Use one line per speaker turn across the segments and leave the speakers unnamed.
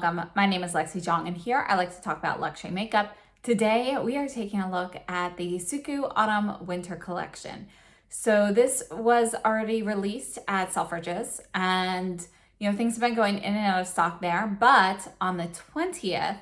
welcome. My name is Lexi Jong, and here I like to talk about luxury makeup. Today we are taking a look at the SUQQU Autumn Winter Collection. So this was already released at Selfridges, and things have been going in and out of stock there, but on the 20th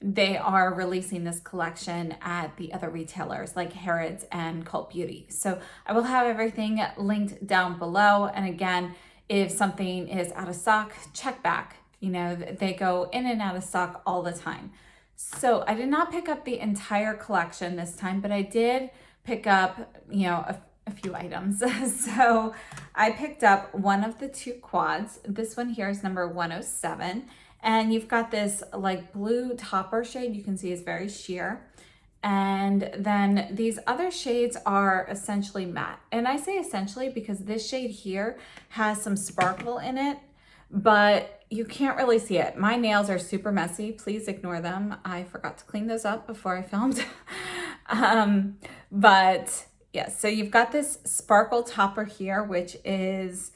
they are releasing this collection at the other retailers like Harrods and Cult Beauty. So I will have everything linked down below, and again, if something is out of stock, check back. They go in and out of stock all the time. So I did not pick up the entire collection this time, but I did pick up, a few items. So I picked up one of the two quads. This one here is number 107. And you've got this like blue topper shade. You can see it's very sheer. And then these other shades are essentially matte. And I say essentially because this shade here has some sparkle in it, but you can't really see it. My nails are super messy. Please ignore them. I forgot to clean those up before I filmed. But yeah, so you've got this sparkle topper here, which is,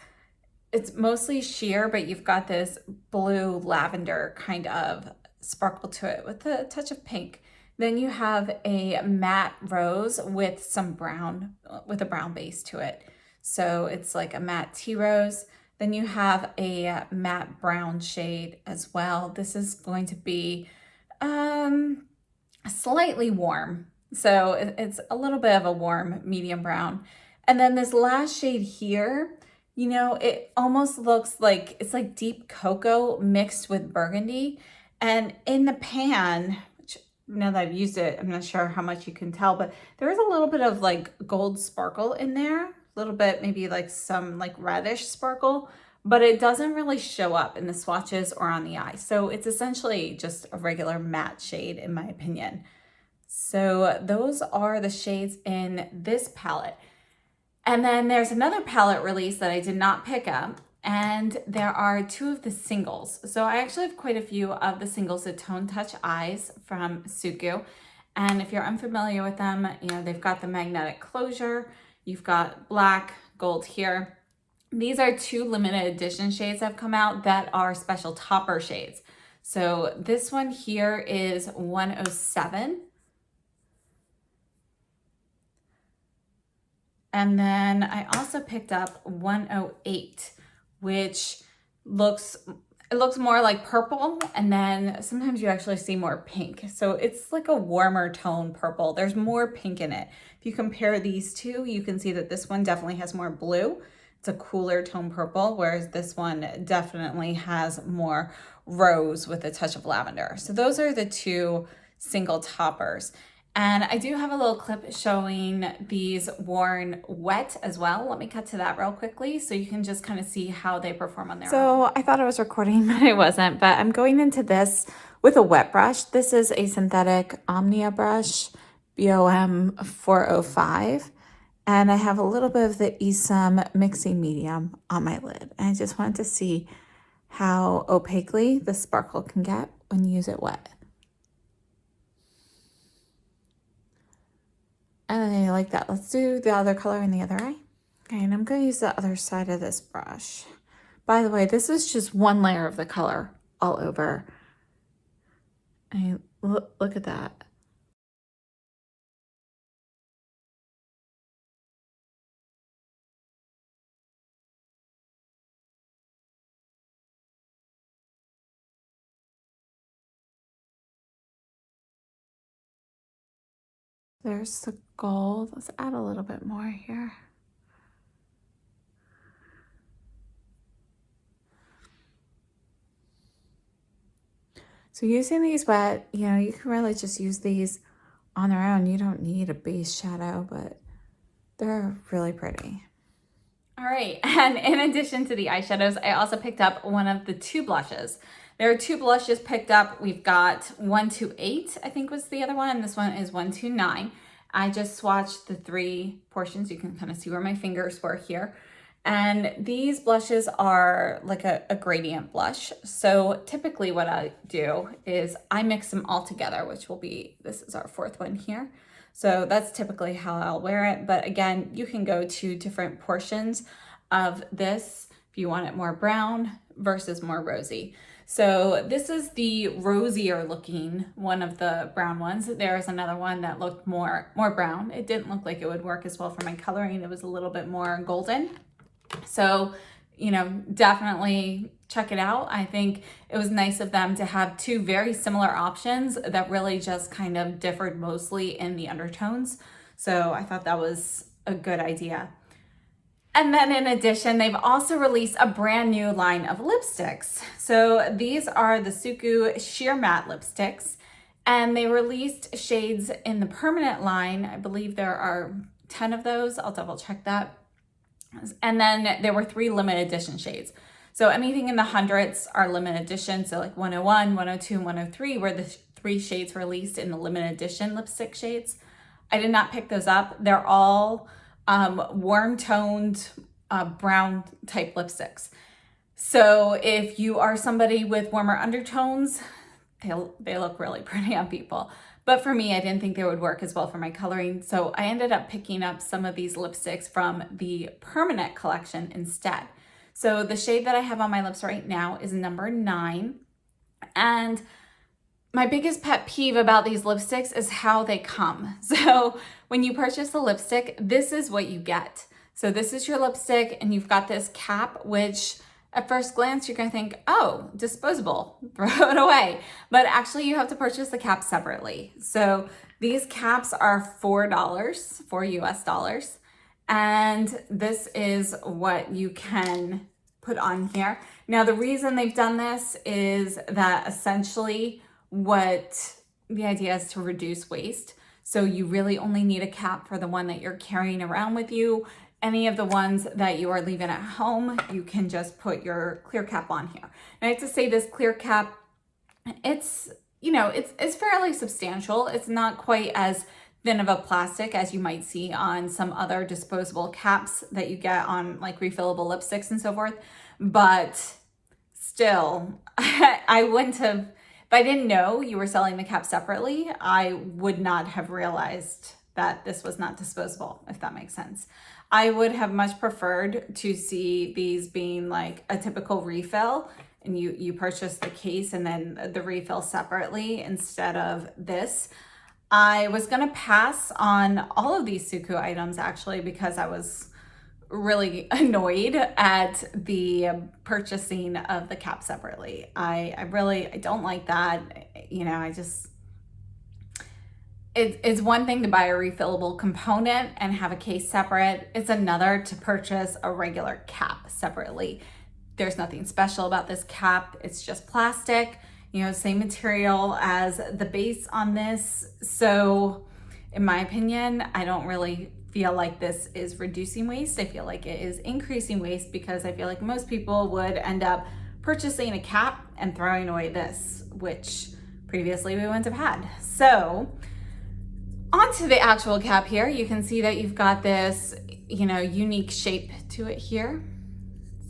it's mostly sheer, but you've got this blue lavender kind of sparkle to it with a touch of pink. Then you have a matte rose with some brown, with a brown base to it. So it's like a matte tea rose. Then you have a matte brown shade as well. This is going to be slightly warm. So it's a little bit of a warm medium brown. And then this last shade here, it almost looks like, it's like deep cocoa mixed with burgundy. And in the pan, now that I've used it, I'm not sure how much you can tell, but there is a little bit of like gold sparkle in there, a little bit, maybe like some like reddish sparkle, but it doesn't really show up in the swatches or on the eye. So it's essentially just a regular matte shade in my opinion. So those are the shades in this palette. And then there's another palette release that I did not pick up. And there are two of the singles. So I actually have quite a few of the singles, the Tone Touch Eyes from SUQQU. And if you're unfamiliar with them, they've got the magnetic closure. You've got black, gold here. These are two limited edition shades that have come out that are special topper shades. So this one here is 107. And then I also picked up 108. Which looks more like purple, and then sometimes you actually see more pink. So it's like a warmer tone purple. There's more pink in it. If you compare these two, you can see that this one definitely has more blue. It's a cooler tone purple, whereas this one definitely has more rose with a touch of lavender. So those are the two single toppers. And I do have a little clip showing these worn wet as well. Let me cut to that real quickly so you can just kind of see how they perform on their own. So I thought I was recording, but I wasn't. But I'm going into this with a wet brush. This is a synthetic Omnia brush, BOM 405. And I have a little bit of the Esam Mixing Medium on my lid. And I just wanted to see how opaquely the sparkle can get when you use it wet. And I like that. Let's do the other color in the other eye. Okay, and I'm going to use the other side of this brush. By the way, this is just one layer of the color all over. And look at that. There's the gold. Let's add a little bit more here. So using these wet, you can really just use these on their own. You don't need a base shadow, but they're really pretty. All right, and in addition to the eyeshadows, I also picked up one of the two blushes. There are two blushes picked up. We've got 128, I think was the other one, and this one is 129. I just swatched the three portions. You can kind of see where my fingers were here. And these blushes are like a gradient blush. So typically what I do is I mix them all together, which will be, this is our fourth one here. So that's typically how I'll wear it. But again, you can go to different portions of this if you want it more brown versus more rosy. So this is the rosier looking one of the brown ones. There's another one that looked more brown. It didn't look like it would work as well for my coloring. It was a little bit more golden. So, you know, definitely check it out. I think it was nice of them to have two very similar options that really just kind of differed mostly in the undertones. So I thought that was a good idea. And then in addition, they've also released a brand new line of lipsticks. So these are the SUQQU Sheer Matte lipsticks, and they released shades in the permanent line. I believe there are 10 of those. I'll double check that. And then there were 3 limited edition shades. So anything in the hundreds are limited edition. So like 101, 102, and 103 were the 3 shades released in the limited edition lipstick shades. I did not pick those up. They're all warm toned brown type lipsticks. So if you are somebody with warmer undertones, they look really pretty on people. But for me, I didn't think they would work as well for my coloring. So I ended up picking up some of these lipsticks from the permanent collection instead. So the shade that I have on my lips right now is number 9. And my biggest pet peeve about these lipsticks is how they come. So when you purchase the lipstick, this is what you get. So this is your lipstick and you've got this cap, which at first glance, you're gonna think, oh, disposable, throw it away. But actually you have to purchase the cap separately. So these caps are $4, $4 US. And this is what you can put on here. Now, the reason they've done this is that essentially what the idea is to reduce waste. So you really only need a cap for the one that you're carrying around with you. Any of the ones that you are leaving at home, you can just put your clear cap on here. And I have to say this clear cap, it's, you know, it's fairly substantial. It's not quite as thin of a plastic as you might see on some other disposable caps that you get on like refillable lipsticks and so forth. But still, I wouldn't have, if I didn't know you were selling the cap separately, I would not have realized that this was not disposable, if that makes sense. I would have much preferred to see these being like a typical refill and you purchase the case and then the refill separately instead of this. I was gonna pass on all of these SUQQU items actually because I was really annoyed at the purchasing of the cap separately. I don't like that. You know, it's one thing to buy a refillable component and have a case separate. It's another to purchase a regular cap separately. There's nothing special about this cap. It's just plastic, you know, same material as the base on this. So in my opinion, I don't really feel like this is reducing waste. I feel like it is increasing waste because I feel like most people would end up purchasing a cap and throwing away this, which previously we wouldn't have had. So onto the actual cap here, you can see that you've got this, you know, unique shape to it here.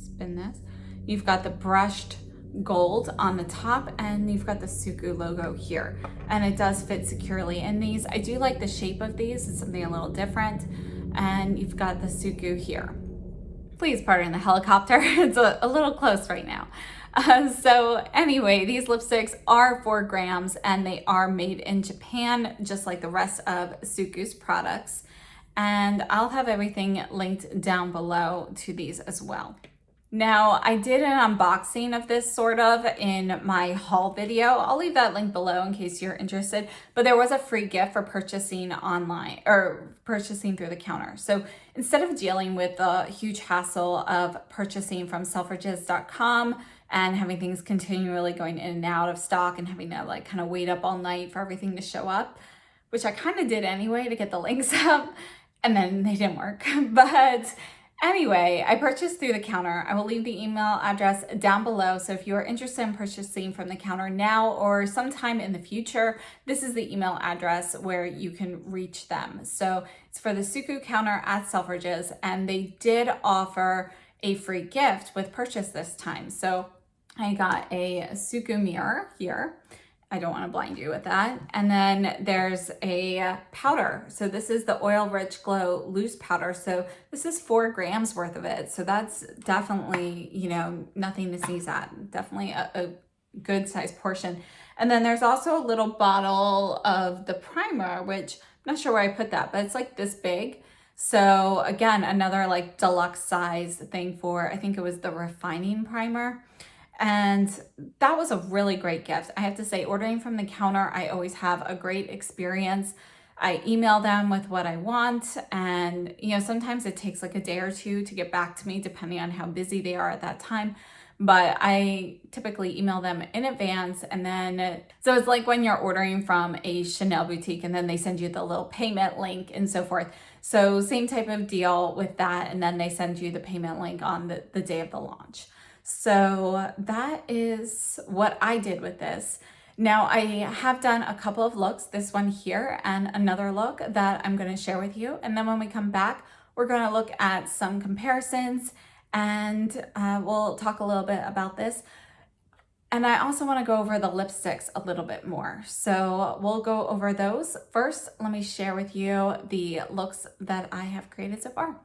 Spin this. You've got the brushed gold on the top and you've got the SUQQU logo here, and it does fit securely in these. I do like the shape of these. It's something a little different, and you've got the SUQQU here. Please pardon the helicopter. It's a little close right now. So anyway, these lipsticks are 4 grams and they are made in Japan, just like the rest of SUQQU's products. And I'll have everything linked down below to these as well. Now, I did an unboxing of this sort of in my haul video. I'll leave that link below in case you're interested, but there was a free gift for purchasing online or purchasing through the counter. So instead of dealing with the huge hassle of purchasing from Selfridges.com and having things continually going in and out of stock and having to like kind of wait up all night for everything to show up, which I kind of did anyway to get the links up, and then they didn't work. But anyway, I purchased through the counter. I will leave the email address down below. So if you are interested in purchasing from the counter now or sometime in the future, this is the email address where you can reach them. So it's for the SUQQU counter at Selfridges, and they did offer a free gift with purchase this time. So I got a SUQQU mirror here. I don't want to blind you with that. And then there's a powder. So this is the Oil Rich Glow Loose Powder. So this is 4 grams worth of it. So that's definitely, you know, nothing to sneeze at. Definitely a good size portion. And then there's also a little bottle of the primer, which I'm not sure where I put that, but it's like this big. So again, another like deluxe size thing for, I think it was the refining primer. And that was a really great gift. I have to say, ordering from the counter, I always have a great experience. I email them with what I want, and sometimes it takes like a day or two to get back to me depending on how busy they are at that time. But I typically email them in advance, and then so it's like when you're ordering from a Chanel boutique and then they send you the little payment link and so forth. So same type of deal with that, and then they send you the payment link on the day of the launch. So that is what I did with this. Now I have done a couple of looks, this one here and another look that I'm going to share with you. And then when we come back, we're going to look at some comparisons, and we'll talk a little bit about this. And I also want to go over the lipsticks a little bit more. So we'll go over those. First, let me share with you the looks that I have created so far.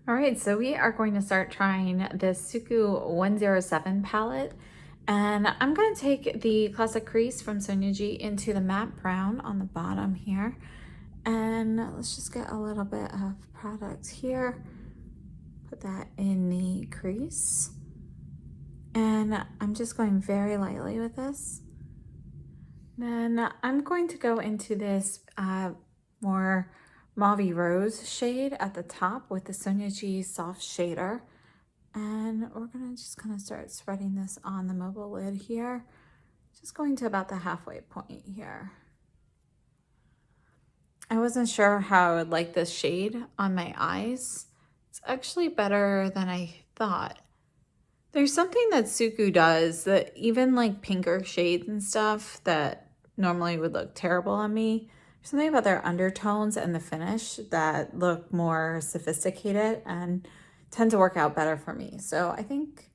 All right, so we are going to start trying the SUQQU 107 palette. And I'm going to take the Classic Crease from Sonia G into the matte brown on the bottom here. And let's just get a little bit of product here. Put that in the crease. And I'm just going very lightly with this. Then I'm going to go into this more Mauve Rose shade at the top with the Sonia G Soft Shader. And we're gonna just kind of start spreading this on the mobile lid here. Just going to about the halfway point here. I wasn't sure how I would like this shade on my eyes. It's actually better than I thought. There's something that SUQQU does that even like pinker shades and stuff that normally would look terrible on me, there's something about their undertones and the finish that look more sophisticated and tend to work out better for me. So I think,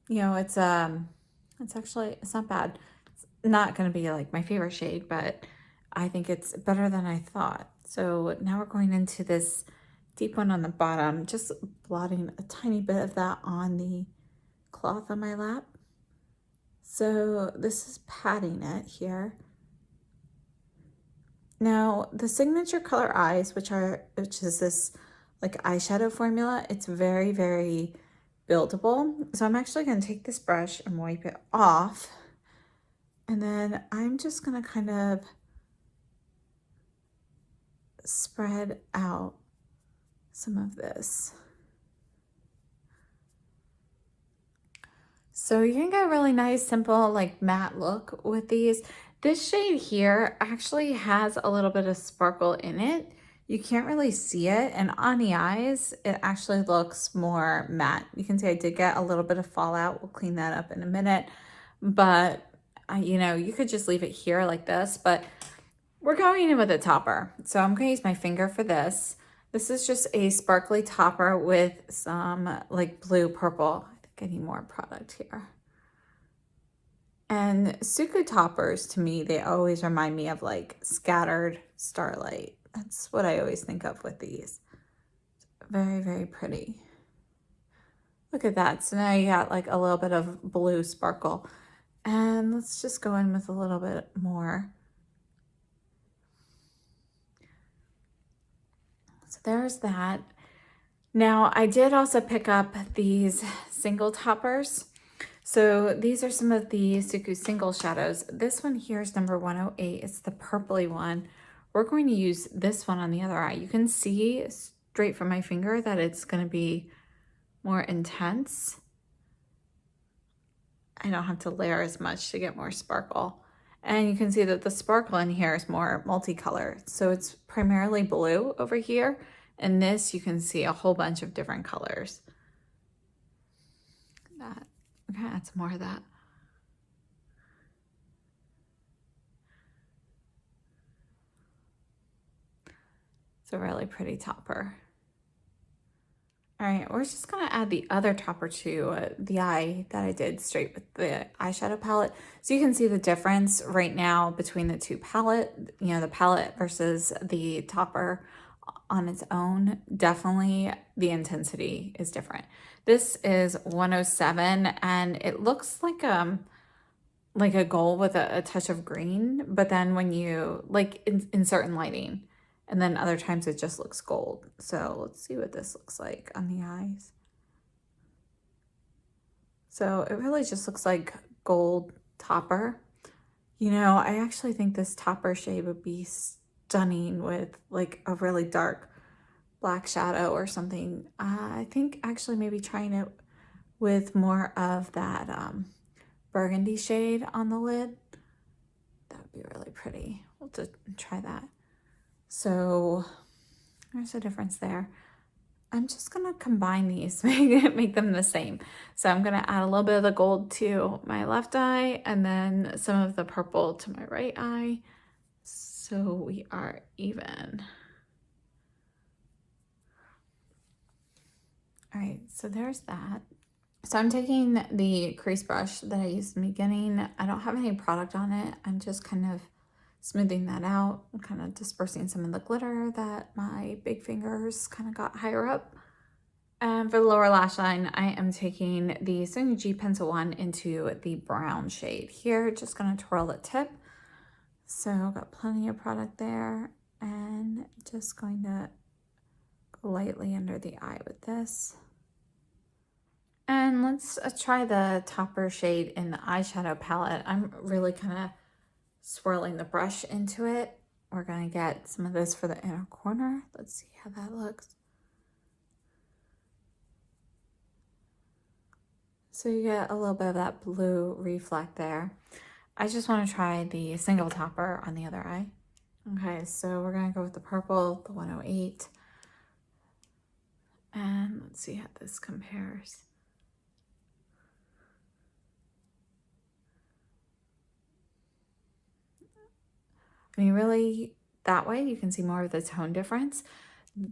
it's not bad. It's not going to be like my favorite shade, but I think it's better than I thought. So now we're going into this deep one on the bottom, just blotting a tiny bit of that on the cloth on my lap. So this is patting it here. Now the signature color eyes, which is this like eyeshadow formula, it's very, very buildable. So I'm actually going to take this brush and wipe it off. And then I'm just going to kind of spread out some of this. So you can get a really nice, simple, like matte look with these. This shade here actually has a little bit of sparkle in it. You can't really see it, and on the eyes, it actually looks more matte. You can see I did get a little bit of fallout. We'll clean that up in a minute, but you could just leave it here like this, but we're going in with a topper. So I'm going to use my finger for this. This is just a sparkly topper with some like blue purple. I think I need more product here. And SUQQU toppers, to me, they always remind me of like scattered starlight. That's what I always think of with these. Very, very pretty. Look at that. So now you got like a little bit of blue sparkle. And let's just go in with a little bit more. So there's that. Now I did also pick up these single toppers. So these are some of the SUQQU single shadows. This one here is number 108. It's the purpley one. We're going to use this one on the other eye. You can see straight from my finger that it's going to be more intense. I don't have to layer as much to get more sparkle. And you can see that the sparkle in here is more multicolored. So it's primarily blue over here. And this, you can see a whole bunch of different colors. That. Okay, add some more of that. It's a really pretty topper. All right, we're just gonna add the other topper to the eye that I did straight with the eyeshadow palette. So you can see the difference right now between the two palette, the palette versus the topper on its own, definitely the intensity is different. This is 107 and it looks like a gold with a touch of green, but then when you, like in certain lighting, and then other times it just looks gold. So let's see what this looks like on the eyes. So it really just looks like gold topper. You know, I actually think this topper shade would be stunning with like a really dark black shadow or something. I think actually maybe trying it with more of that burgundy shade on the lid. That would be really pretty. We'll just try that. So there's a difference there. I'm just gonna combine these, make them the same. So I'm gonna add a little bit of the gold to my left eye and then some of the purple to my right eye. So we are even. All right, so there's that. So I'm taking the crease brush that I used in the beginning. I don't have any product on it. I'm just kind of smoothing that out, kind of dispersing some of the glitter that my big fingers kind of got higher up. And for the lower lash line, I am taking the SUQQU Pencil 1 into the brown shade here. Just going to twirl the tip. So I've got plenty of product there. And just going to go lightly under the eye with this. And let's try the topper shade in the eyeshadow palette. I'm really kind of swirling the brush into it. We're going to get some of this for the inner corner. Let's see how that looks. So you get a little bit of that blue reflect there. I just want to try the single topper on the other eye. Okay, so we're going to go with the purple, the 108. And let's see how this compares. I mean, really, that way you can see more of the tone difference.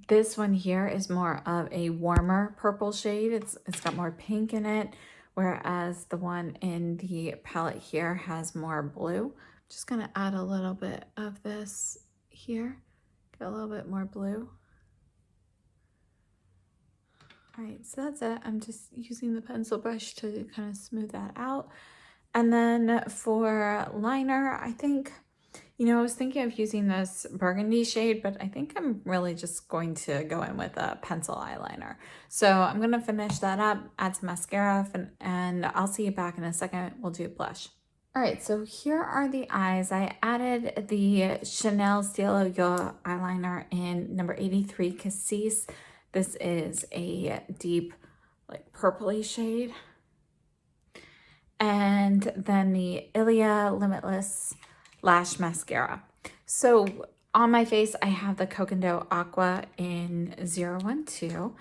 This one here is more of a warmer purple shade. It's got more pink in it, whereas the one in the palette here has more blue. I'm just gonna add a little bit of this here, get a little bit more blue. All right, so that's it. I'm just using the pencil brush to kind of smooth that out. And then for liner, I think, you know, I was thinking of using this burgundy shade, but I think I'm really just going to go in with a pencil eyeliner. So I'm going to finish that up, add some mascara, and I'll see you back in a second. We'll do blush. All right, so here are the eyes. I added the Chanel Style Yo eyeliner in number 83 Cassis. This is a deep, like, purpley shade. And then the Ilia Limitless Lash Mascara. So on my face, I have the Koh Gen Do Aqua in 012.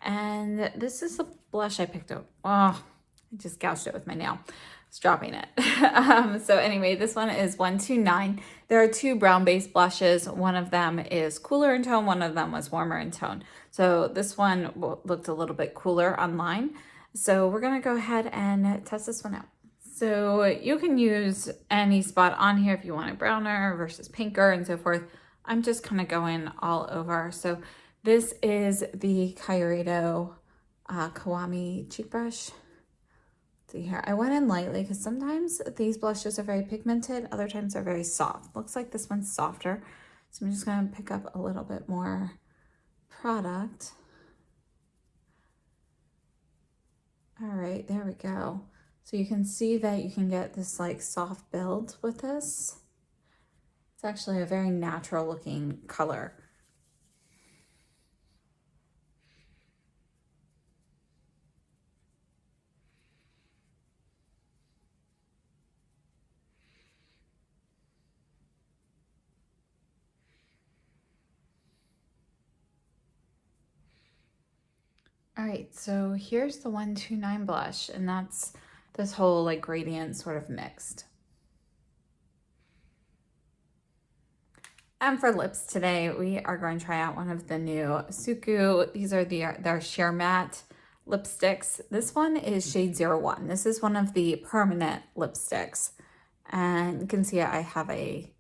And this is the blush I picked up. Oh, I just gouged it with my nail. It's dropping it. So anyway, this one is 129. There are two brown-based blushes. One of them is cooler in tone. One of them was warmer in tone. So this one looked a little bit cooler online. So we're going to go ahead and test this one out. So you can use any spot on here if you want it browner versus pinker and so forth. I'm just kind of going all over. So this is the Eyeshadow Kawami cheek brush. Let's see here. I went in lightly because sometimes these blushes are very pigmented. Other times they're very soft. Looks like this one's softer. So I'm just going to pick up a little bit more product. All right, there we go. So you can see that you can get this like soft build with this. It's actually a very natural looking color. All right, so here's the 129 blush, and that's this whole like gradient sort of mixed. And for lips today, we are going to try out one of the new SUQQU. These are their sheer matte lipsticks. This one is shade 01. This is one of the permanent lipsticks. And you can see I have a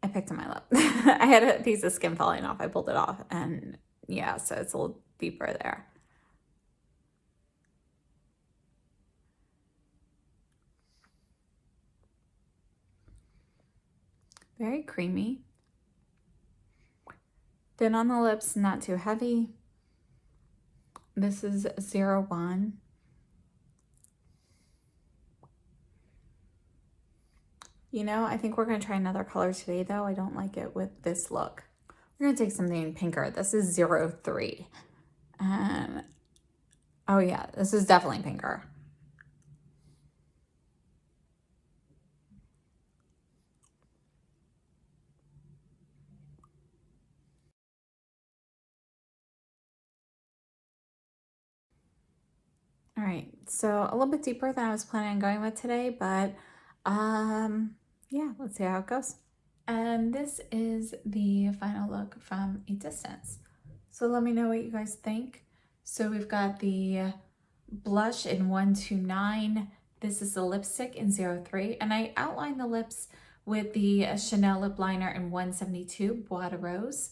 I picked on my lip. I had a piece of skin falling off. I pulled it off, and yeah, so it's a little deeper there. Very creamy. Thin on the lips, not too heavy. This is 01. You know, I think we're going to try another color today, though. I don't like it with this look. We're going to take something pinker. This is 03. And, oh yeah, this is definitely pinker. All right, so a little bit deeper than I was planning on going with today, but yeah, let's see how it goes. And this is the final look from a distance. So let me know what you guys think. So we've got the blush in 129. This is the lipstick in 03. And I outlined the lips with the Chanel lip liner in 172, Bois de Rose.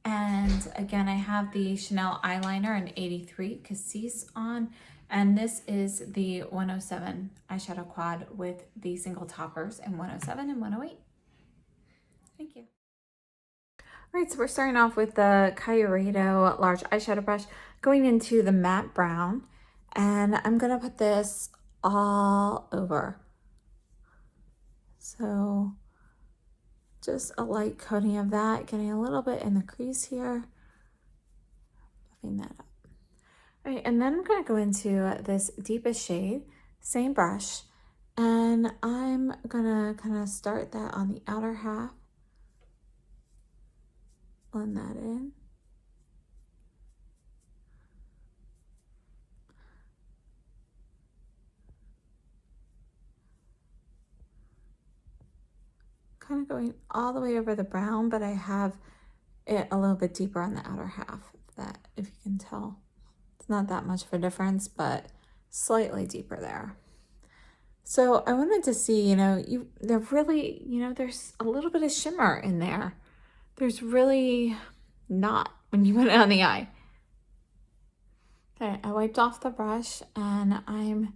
And again, I have the Chanel eyeliner in 83, Cassis on. And this is the 107 eyeshadow quad with the single toppers in 107 and 108. Thank you. All right, so we're starting off with the Colorado large eyeshadow brush, going into the matte brown. And I'm gonna put this all over. So just a light coating of that, getting a little bit in the crease here, buffing that up. All right, and then I'm gonna go into this deepest shade, same brush, and I'm gonna kind of start that on the outer half, blend that in. Kind of going all the way over the brown, but I have it a little bit deeper on the outer half, if you can tell. It's not that much of a difference, but slightly deeper there. So I wanted to see, they're really, there's a little bit of shimmer in there. There's really not when you put it on the eye. Okay, I wiped off the brush and I'm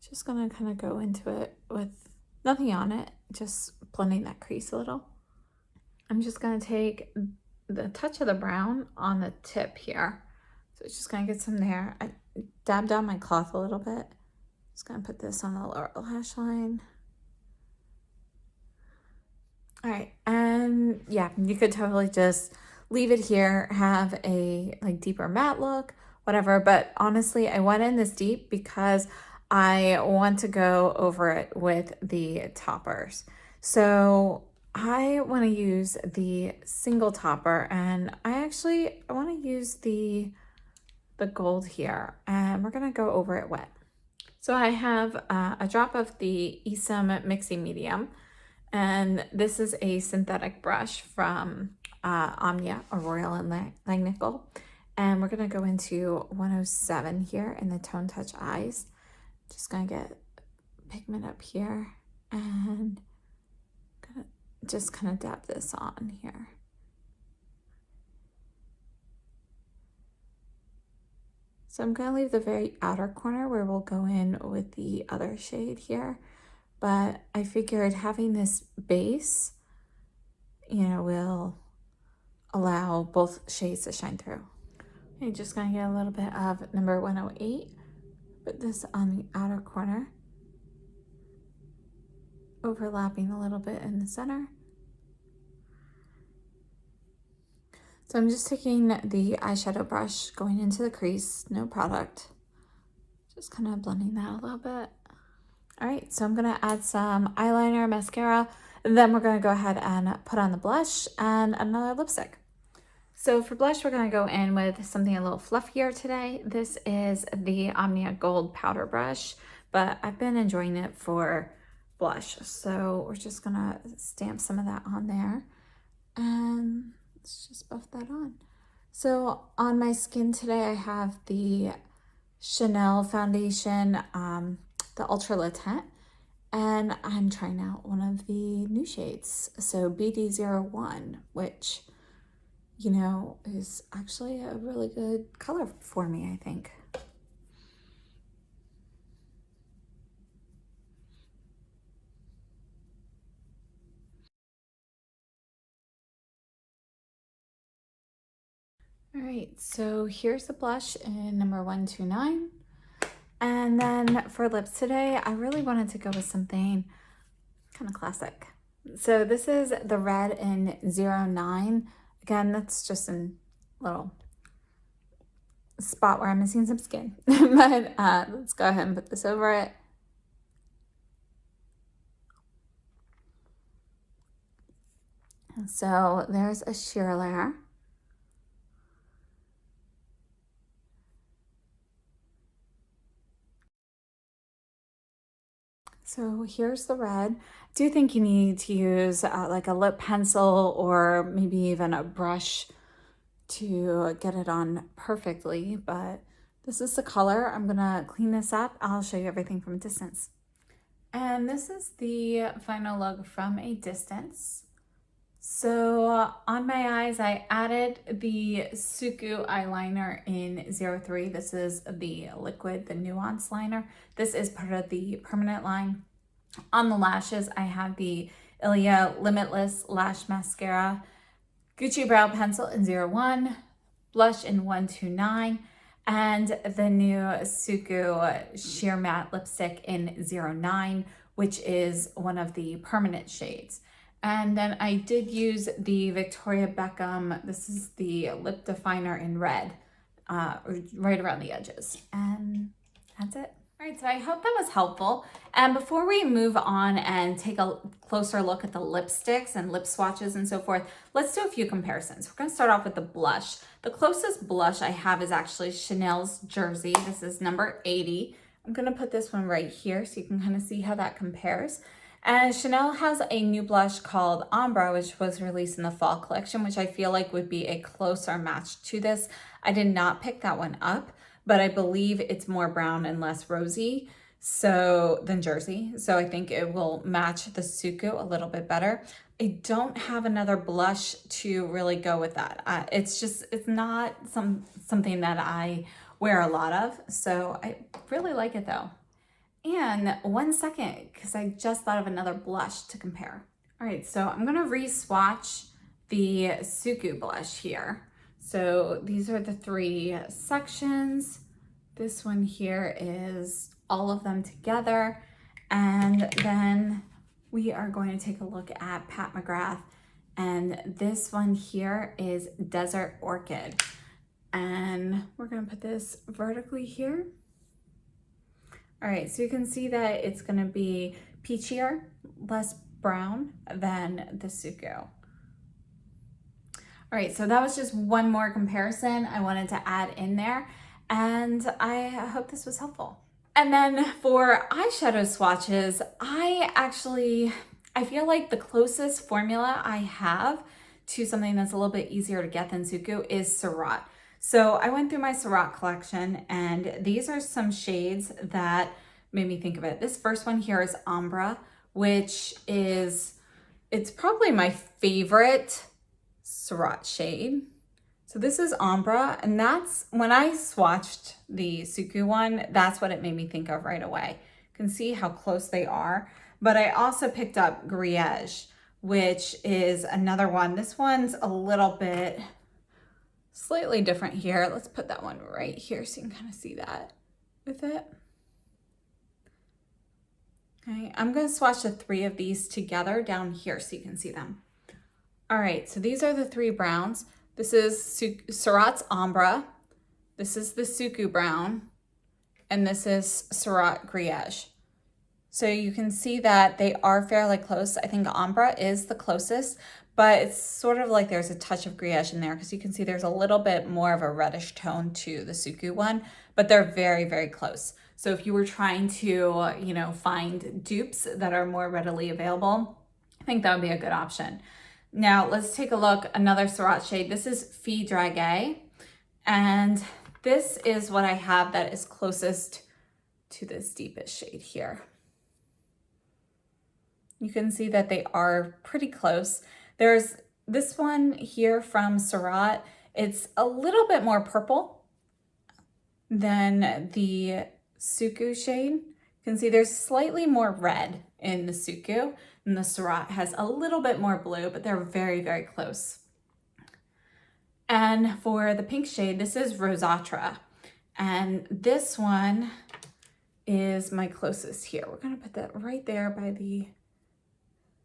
just gonna kind of go into it with nothing on it, just blending that crease a little. I'm just gonna take the touch of the brown on the tip here. So it's just gonna get some there. I dabbed on my cloth a little bit. Just gonna put this on the lower lash line. All right, and yeah, you could totally just leave it here, have a deeper matte look, whatever. But honestly, I went in this deep because I want to go over it with the toppers. So I want to use the single topper, and I want to use the gold here, and we're gonna go over it wet. So I have a drop of the Esom Mixing Medium, and this is a synthetic brush from Omnia or Royal and Langnickel, and we're gonna go into 107 here in the Tone Touch Eyes. Just gonna get pigment up here and gonna just kind of dab this on here. So I'm gonna leave the very outer corner where we'll go in with the other shade here. But I figured having this base, will allow both shades to shine through. I'm just gonna get a little bit of number 108, put this on the outer corner, overlapping a little bit in the center. So I'm just taking the eyeshadow brush, going into the crease, no product, just kind of blending that a little bit. All right, so I'm gonna add some eyeliner, mascara, and then we're gonna go ahead and put on the blush and another lipstick. So for blush, we're gonna go in with something a little fluffier today. This is the Omnia Gold Powder Brush, but I've been enjoying it for blush. So we're just gonna stamp some of that on there, and let's just buff that on. So on my skin today, I have the Chanel foundation, the Ultra Latent, And I'm trying out one of the new shades. So BD01, which, you know, is actually a really good color for me, I think. All right, so here's the blush in number 129. And then for lips today, I really wanted to go with something kind of classic. So this is the red in 09. Again, that's just a little spot where I'm missing some skin. But let's go ahead and put this over it. So there's a sheer layer. So here's the red. I do think you need to use like a lip pencil or maybe even a brush to get it on perfectly, but this is the color. I'm gonna clean this up. I'll show you everything from a distance. And this is the final look from a distance. So on my eyes, I added the SUQQU eyeliner in 03. This is the liquid, the nuance liner. This is part of the permanent line. On the lashes, I have the Ilia Limitless Lash Mascara, Gucci Brow Pencil in 01, blush in 129, and the new SUQQU Sheer Matte Lipstick in 09, which is one of the permanent shades. And then I did use the Victoria Beckham, this is the lip definer in red, right around the edges. And that's it. All right, so I hope that was helpful. And before we move on and take a closer look at the lipsticks and lip swatches and so forth, let's do a few comparisons. We're gonna start off with the blush. The closest blush I have is actually Chanel's Jersey. This is number 80. I'm gonna put this one right here so you can kind of see how that compares. And Chanel has a new blush called Ombre, which was released in the fall collection, which I feel like would be a closer match to this. I did not pick that one up, but I believe it's more brown and less rosy than Jersey. So I think it will match the SUQQU a little bit better. I don't have another blush to really go with that. It's not something that I wear a lot of. So I really like it though. And 1 second, because I just thought of another blush to compare. All right, so I'm gonna re-swatch the SUQQU blush here. So these are the 3 sections. This one here is all of them together. And then we are going to take a look at Pat McGrath. And this one here is Desert Orchid. And we're gonna put this vertically here. All right, so you can see that it's gonna be peachier, less brown than the SUQQU. All right, so that was just one more comparison I wanted to add in there, and I hope this was helpful. And then for eyeshadow swatches, I feel like the closest formula I have to something that's a little bit easier to get than SUQQU is Surratt. So I went through my Surratt collection, and these are some shades that made me think of it. This first one here is Ombre, which is, it's probably my favorite Surratt shade. So this is Ombre, and that's, when I swatched the SUQQU one, that's what it made me think of right away. You can see how close they are. But I also picked up Beiges, which is another one. This one's a little bit slightly different here. Let's put that one right here so you can kind of see that with it. Okay, I'm going to swatch the 3 of these together down here so you can see them. All right, so these are the 3 browns. This is Surratt's Ombre. This is the SUQQU brown, and this is Surratt Beiges. So you can see that they are fairly close. I think Ombre is the closest, but it's sort of like there's a touch of Beiges in there because you can see there's a little bit more of a reddish tone to the SUQQU one, but they're very, very close. So if you were trying to, find dupes that are more readily available, I think that would be a good option. Now let's take a look, another Surratt shade. This is Fille Drague, and this is what I have that is closest to this deepest shade here. You can see that they are pretty close. There's this one here from Surratt. It's a little bit more purple than the SUQQU shade. You can see there's slightly more red in the SUQQU, and the Surratt has a little bit more blue, but they're very, very close. And for the pink shade, this is Rosatra. And this one is my closest here. We're gonna put that right there by the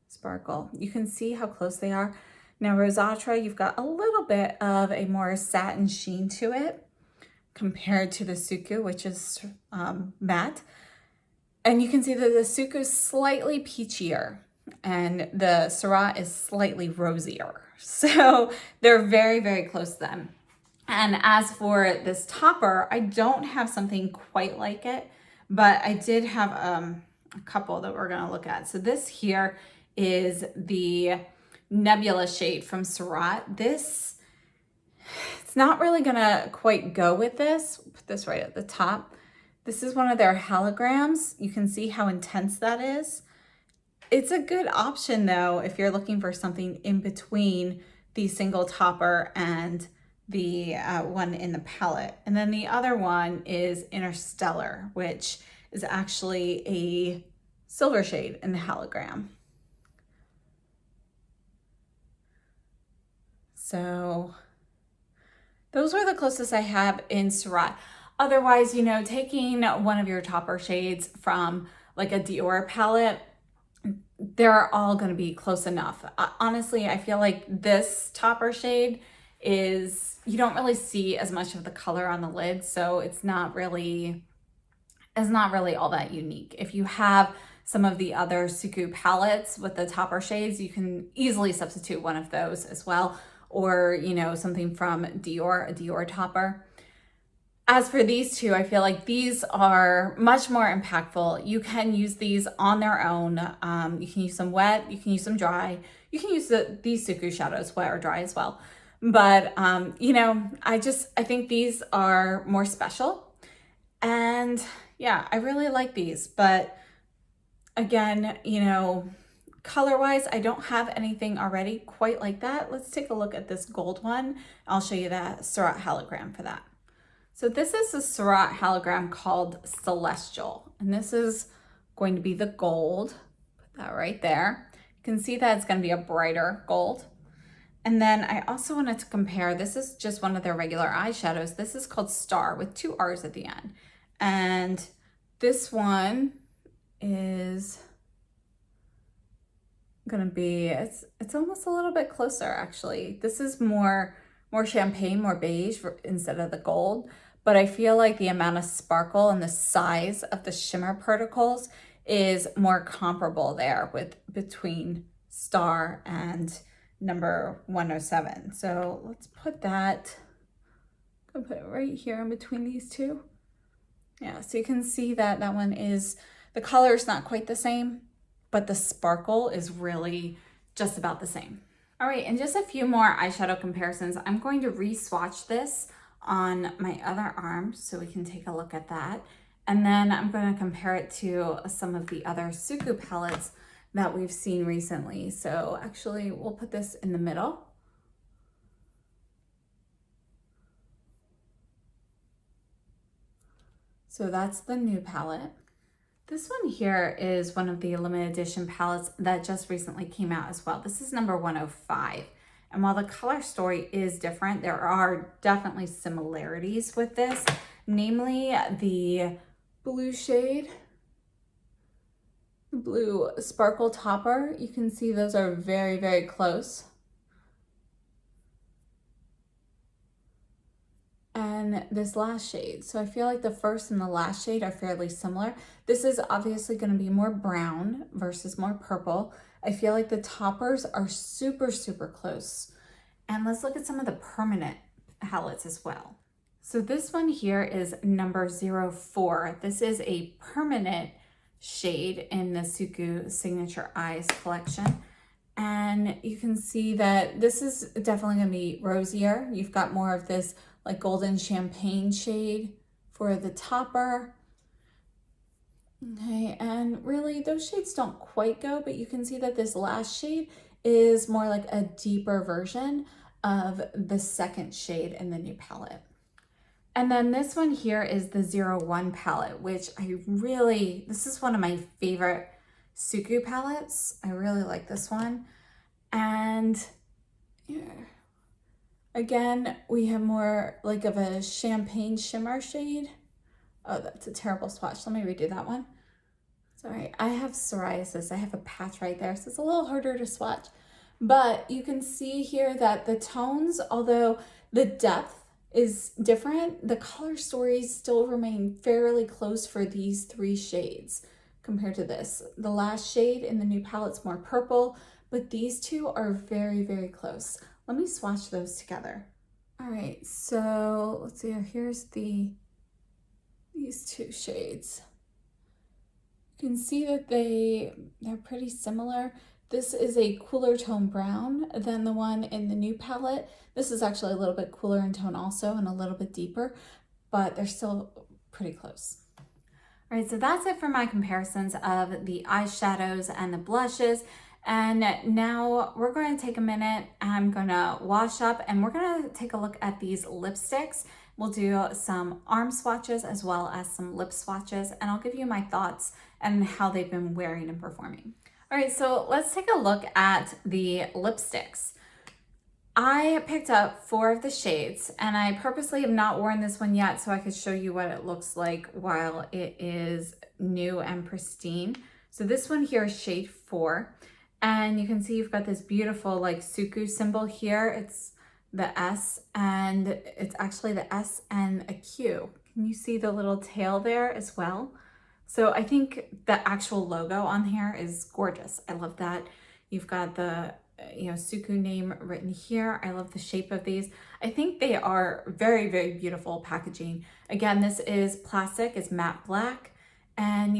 sparkle. You can see how close they are. Now Rosatra, you've got a little bit of a more satin sheen to it compared to the SUQQU, which is matte. And you can see that the SUQQU is slightly peachier and the Surratt is slightly rosier. So they're very, very close then. And as for this topper, I don't have something quite like it, but I did have a couple that we're gonna look at. So this here is the Nebula shade from Surratt. This, it's not really gonna quite go with this. Put this right at the top. This is one of their holograms. You can see how intense that is. It's a good option though if you're looking for something in between the single topper and the one in the palette. And then the other one is Interstellar, which is actually a silver shade in the hologram. So those were the closest I have in Surratt. Otherwise, you know, taking one of your topper shades from like a Dior palette, they're all going to be close enough. Honestly, I feel like this topper shade is, you don't really see as much of the color on the lid, so it's not really all that unique. If you have some of the other SUQQU palettes with the topper shades, you can easily substitute one of those as well, or, you know, something from Dior, a Dior topper. As for these two, I feel like these are much more impactful. You can use these on their own. You can use them wet, you can use them dry. You can use these SUQQU shadows wet or dry as well. But, you know, I think these are more special. And yeah, I really like these. But again, you know, color-wise, I don't have anything already quite like that. Let's take a look at this gold one. I'll show you that Surratt hologram for that. So this is a Surratt hologram called Celestial, and this is going to be the gold. Put that right there. You can see that it's going to be a brighter gold. And then I also wanted to compare, this is just one of their regular eyeshadows. This is called Star with 2 R's at the end. And this one is going to be, it's almost a little bit closer actually. This is more champagne, more beige instead of the gold. But I feel like the amount of sparkle and the size of the shimmer particles is more comparable there with between Star and number 107. So let's put that, I'm gonna put it right here in between these two. Yeah, so you can see that that one is, the color is not quite the same, but the sparkle is really just about the same. All right, and just a few more eyeshadow comparisons. I'm going to re-swatch this on my other arm so we can take a look at that. And then I'm going to compare it to some of the other SUQQU palettes that we've seen recently. So actually we'll put this in the middle. So that's the new palette. This one here is one of the limited edition palettes that just recently came out as well. This is number 105. And while the color story is different, there are definitely similarities with this, namely the blue shade, the blue sparkle topper. You can see those are very, very close. And this last shade. So I feel like the first and the last shade are fairly similar. This is obviously going to be more brown versus more purple. I feel like the toppers are super, super close. And let's look at some of the permanent palettes as well. So this one here is number 04. This is a permanent shade in the SUQQU Signature Eyes collection. And you can see that this is definitely going to be rosier. You've got more of this like golden champagne shade for the topper. Okay, and really those shades don't quite go, but you can see that this last shade is more like a deeper version of the second shade in the new palette. And then this one here is the 01 palette, which this is one of my favorite SUQQU palettes. I really like this one. And yeah, again, we have more like of a champagne shimmer shade. Oh, that's a terrible swatch. Let me redo that one. Sorry, I have psoriasis. I have a patch right there, so it's a little harder to swatch. But you can see here that the tones, although the depth is different, the color stories still remain fairly close for these three shades compared to this. The last shade in the new palette's more purple, but these two are very, very close. Let me swatch those together. All right, so let's see, here's these two shades. You can see that they're pretty similar. This is a cooler tone brown than the one in the new palette. This is actually a little bit cooler in tone also and a little bit deeper, but they're still pretty close. All right, so that's it for my comparisons of the eyeshadows and the blushes. And now we're going to take a minute. I'm going to wash up and we're going to take a look at these lipsticks. We'll do some arm swatches as well as some lip swatches, and I'll give you my thoughts and how they've been wearing and performing. All right, so let's take a look at the lipsticks. I picked up 4 of the shades, and I purposely have not worn this one yet so I could show you what it looks like while it is new and pristine. So this one here is shade 4, and you can see you've got this beautiful like SUQQU symbol here. It's the S, and it's actually the S and a Q. Can you see the little tail there as well? So I think the actual logo on here is gorgeous. I love that. You've got the SUQQU name written here. I love the shape of these. I think they are very, very beautiful packaging. Again, this is plastic, it's matte black, and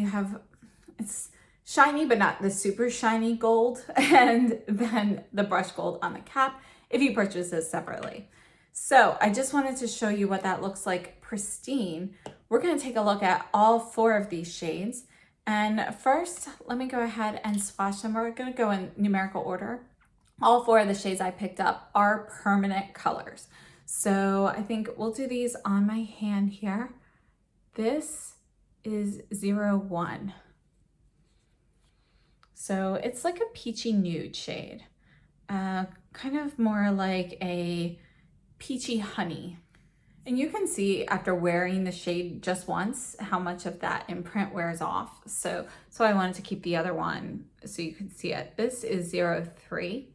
it's shiny, but not the super shiny gold, and then the brush gold on the cap if you purchase this separately. So I just wanted to show you what that looks like pristine. We're going to take a look at all 4 of these shades. And first, let me go ahead and swatch them. We're going to go in numerical order. All 4 of the shades I picked up are permanent colors. So I think we'll do these on my hand here. This is 01. So it's like a peachy nude shade. Kind of more like a peachy honey. And you can see after wearing the shade just once how much of that imprint wears off. So I wanted to keep the other one so you can see it. This is 03.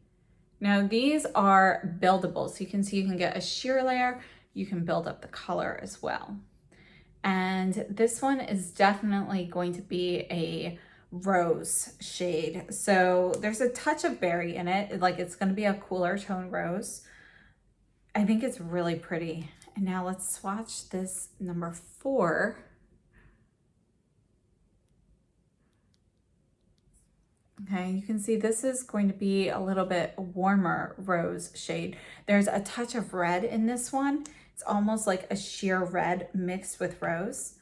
Now these are buildable. So you can see you can get a sheer layer. You can build up the color as well. And this one is definitely going to be a rose shade. So there's a touch of berry in it. Like it's going to be a cooler tone rose. I think it's really pretty. And now let's swatch this number 4. Okay, you can see this is going to be a little bit warmer rose shade. There's a touch of red in this one. It's almost like a sheer red mixed with rose.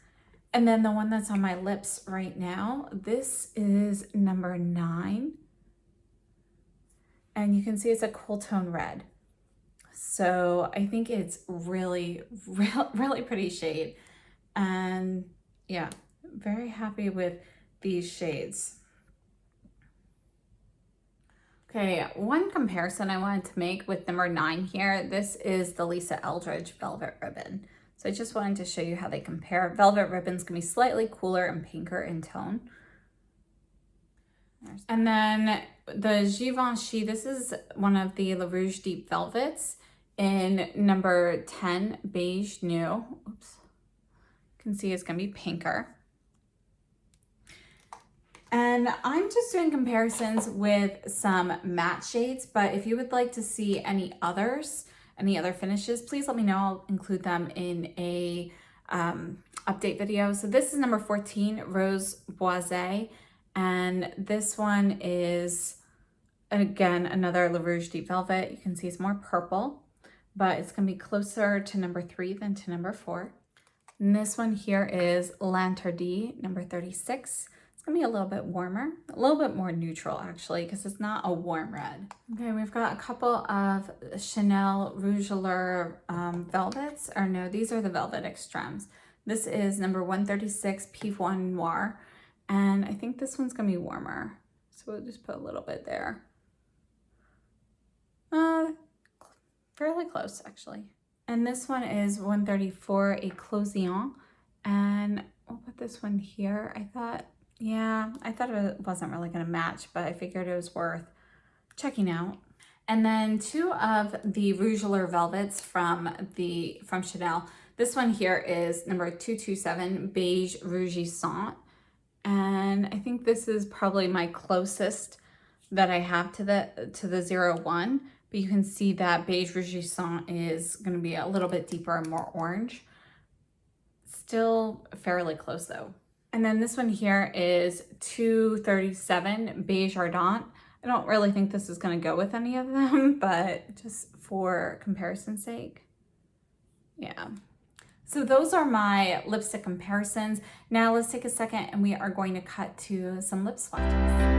And then the one that's on my lips right now, this is number 9. And you can see it's a cool tone red. So I think it's really pretty shade. And yeah, very happy with these shades. Okay, one comparison I wanted to make with number 9 here. This is the Lisa Eldridge Velvet Ribbon. So I just wanted to show you how they compare. Velvet Ribbon's gonna be slightly cooler and pinker in tone. And then the Givenchy, this is one of the Le Rouge Deep Velvets in number 10, Beige New. Oops. You can see it's gonna be pinker. And I'm just doing comparisons with some matte shades, but if you would like to see any other finishes, please let me know. I'll include them in a update video. So this is number 14, Rose Boisé, and this one is, again, another Le Rouge Deep Velvet. You can see it's more purple, but it's gonna be closer to number 3 than to number 4. And this one here is L'Interdit, number 36. It's gonna be a little bit warmer, a little bit more neutral actually, because it's not a warm red. Okay, we've got a couple of Chanel Rouge Allure velvets, or no, these are the Velvet Extremes. This is number 136, Pivot Noir, and I think this one's gonna be warmer. So we'll just put a little bit there. Fairly close actually. And this one is 134 Eclosion, and we'll put this one here. I thought it wasn't really gonna match, but I figured it was worth checking out. And then two of the Rouge Allure Velvets from Chanel. This one here is number 227, Beige Rougissant. And I think this is probably my closest that I have to the 01. But you can see that Beige Rougissant is going to be a little bit deeper and more orange. Still fairly close though. And then this one here is 237 Beige Ardent. I don't really think this is going to go with any of them, but just for comparison's sake. Yeah. So those are my lipstick comparisons. Now let's take a second and we are going to cut to some lip swatches.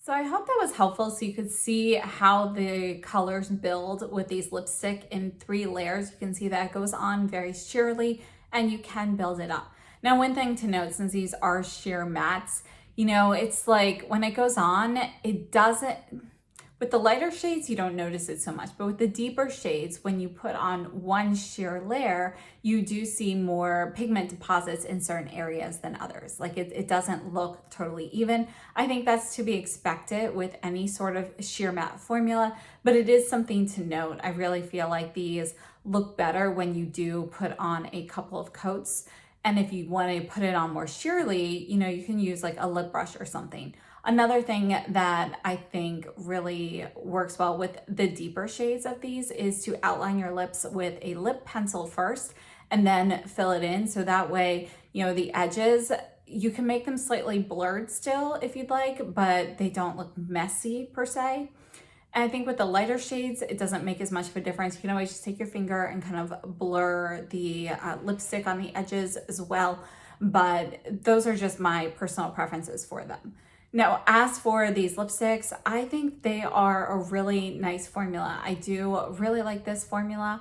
So I hope that was helpful so you could see how the colors build with these lipstick in 3 layers. You can see that it goes on very sheerly and you can build it up. Now, one thing to note, since these are sheer mattes, you know, it's like when it goes on, it doesn't, With the lighter shades, you don't notice it so much, but with the deeper shades, when you put on one sheer layer, you do see more pigment deposits in certain areas than others. Like it doesn't look totally even. I think that's to be expected with any sort of sheer matte formula, but it is something to note. I really feel like these look better when you do put on a couple of coats. And if you want to put it on more sheerly, you know, you can use like a lip brush or something. Another thing that I think really works well with the deeper shades of these is to outline your lips with a lip pencil first and then fill it in. So that way, you know, the edges, you can make them slightly blurred still if you'd like, but they don't look messy per se. And I think with the lighter shades, it doesn't make as much of a difference. You can always just take your finger and kind of blur the lipstick on the edges as well. But those are just my personal preferences for them. Now, as for these lipsticks, I think they are a really nice formula. I do really like this formula.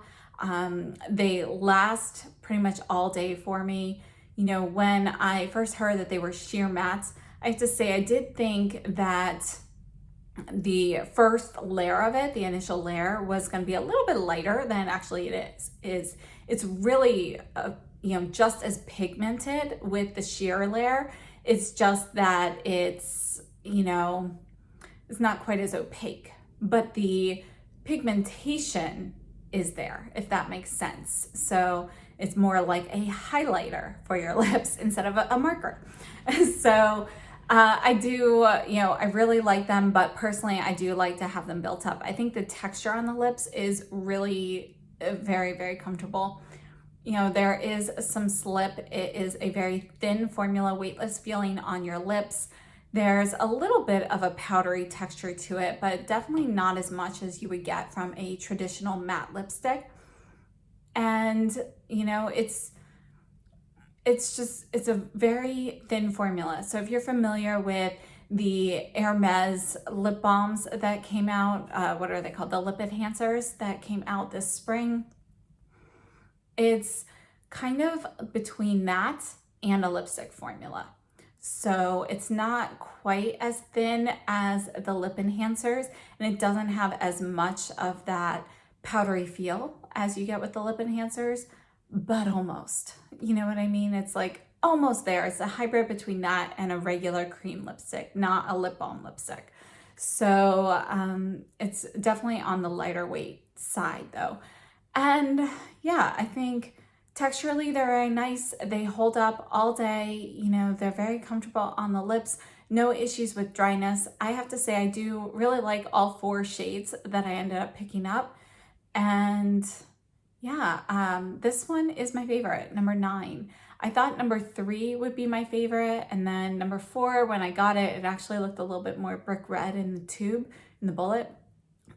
They last pretty much all day for me. You know, when I first heard that they were sheer mattes, I have to say I did think that the first layer of it, the initial layer, was going to be a little bit lighter than actually it is. It's really, you know, just as pigmented with the sheer layer. It's just that it's, you know, it's not quite as opaque, but the pigmentation is there, if that makes sense. So it's more like a highlighter for your lips instead of a marker. So I do, you know, I really like them, but personally, I do like to have them built up. I think the texture on the lips is really very, very comfortable. You know, there is some slip. It is a very thin formula, weightless feeling on your lips. There's a little bit of a powdery texture to it, but definitely not as much as you would get from a traditional matte lipstick. And, you know, it's a very thin formula. So if you're familiar with the Hermes lip balms that came out, what are they called? The lip enhancers that came out this spring. It's kind of between that and a lipstick formula. So it's not quite as thin as the lip enhancers, and it doesn't have as much of that powdery feel as you get with the lip enhancers, but almost. You know what I mean? It's like almost there. It's a hybrid between that and a regular cream lipstick, not a lip balm lipstick. So it's definitely on the lighter weight side though. And yeah, I think texturally they're very nice. They hold up all day. You know, they're very comfortable on the lips. No issues with dryness. I have to say I do really like all 4 shades that I ended up picking up. And yeah, this one is my favorite, number 9. I thought number 3 would be my favorite. And then number 4, when I got it, it actually looked a little bit more brick red in the tube, in the bullet,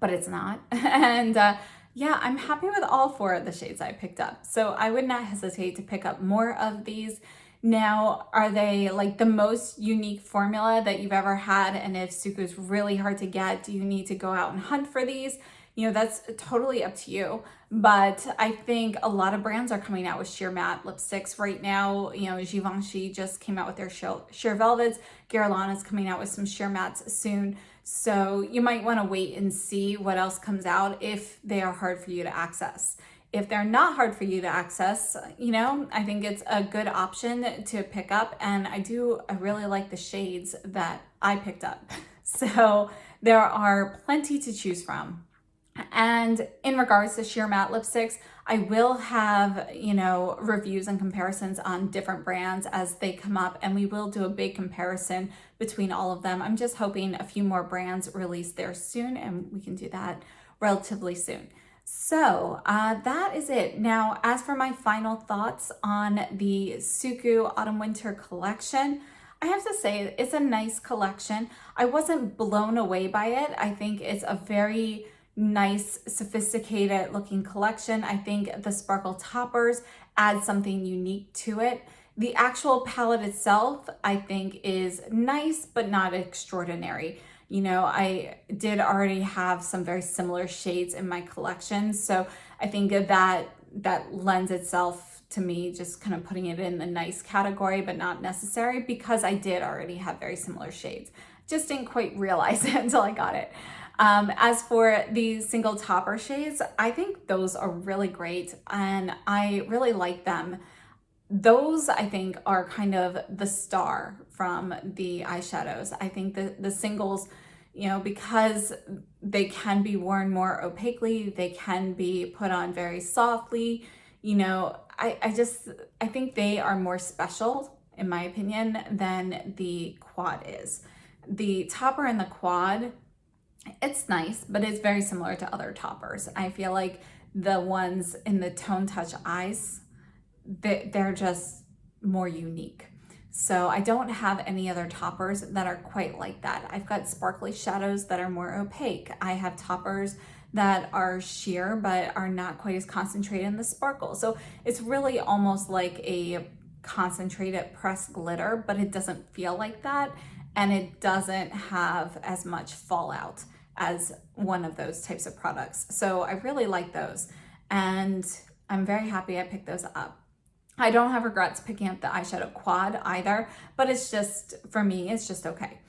but it's not. And yeah, I'm happy with all 4 of the shades I picked up. So I would not hesitate to pick up more of these. Now, are they like the most unique formula that you've ever had? And if SUQQU is really hard to get, do you need to go out and hunt for these? You know, that's totally up to you. But I think a lot of brands are coming out with sheer matte lipsticks right now. You know, Givenchy just came out with their sheer velvets. Guerlain is coming out with some sheer mattes soon. So you might want to wait and see what else comes out if they are hard for you to access. If they're not hard for you to access, you know, I think it's a good option to pick up. And I really like the shades that I picked up. So there are plenty to choose from. And in regards to sheer matte lipsticks, I will have, you know, reviews and comparisons on different brands as they come up, and we will do a big comparison between all of them. I'm just hoping a few more brands release theirs soon, and we can do that relatively soon. So that is it. Now, as for my final thoughts on the SUQQU Autumn Winter collection, I have to say it's a nice collection. I wasn't blown away by it. I think it's a very nice, sophisticated looking collection. I think the sparkle toppers add something unique to it. The actual palette itself, I think, is nice, but not extraordinary. You know, I did already have some very similar shades in my collection. So I think that lends itself to me just kind of putting it in the nice category, but not necessary, because I did already have very similar shades. Just didn't quite realize it until I got it. As for the single topper shades, I think those are really great and I really like them. Those I think are kind of the star from the eyeshadows. I think the singles, you know, because they can be worn more opaquely, they can be put on very softly, you know, I think they are more special, in my opinion, than the quad is. The topper and the quad, it's nice, but it's very similar to other toppers. I feel like the ones in the Tone Touch Eyes, they're just more unique. So I don't have any other toppers that are quite like that. I've got sparkly shadows that are more opaque. I have toppers that are sheer but are not quite as concentrated in the sparkle. So it's really almost like a concentrated pressed glitter, but it doesn't feel like that, and it doesn't have as much fallout as one of those types of products. So I really like those, and I'm very happy I picked those up. I don't have regrets picking up the eyeshadow quad either, but it's just, for me, it's just okay.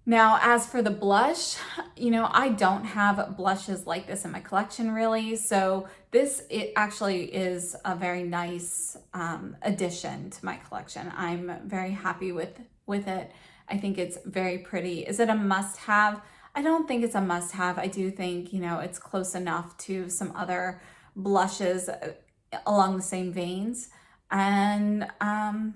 Now, as for the blush, you know, I don't have blushes like this in my collection really. So it actually is a very nice addition to my collection. I'm very happy with it. I think it's very pretty. Is it a must-have? I don't think it's a must-have. I do think, you know, it's close enough to some other blushes along the same veins. And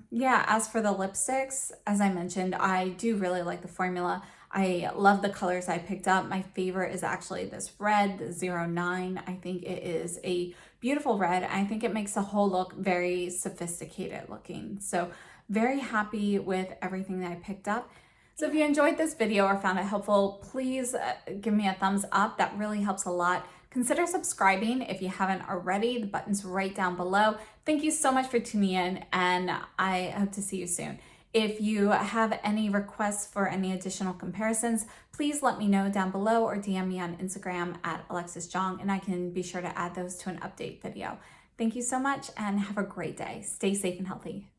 yeah, as for the lipsticks, as I mentioned, I do really like the formula. I love the colors I picked up. My favorite is actually this red, the 09. I think it is a beautiful red. I think it makes the whole look very sophisticated looking. So very happy with everything that I picked up. So if you enjoyed this video or found it helpful, please give me a thumbs up. That really helps a lot. Consider subscribing if you haven't already. The button's right down below. Thank you so much for tuning in, and I hope to see you soon. If you have any requests for any additional comparisons, please let me know down below or DM me on Instagram at AlexisJong, and I can be sure to add those to an update video. Thank you so much and have a great day. Stay safe and healthy.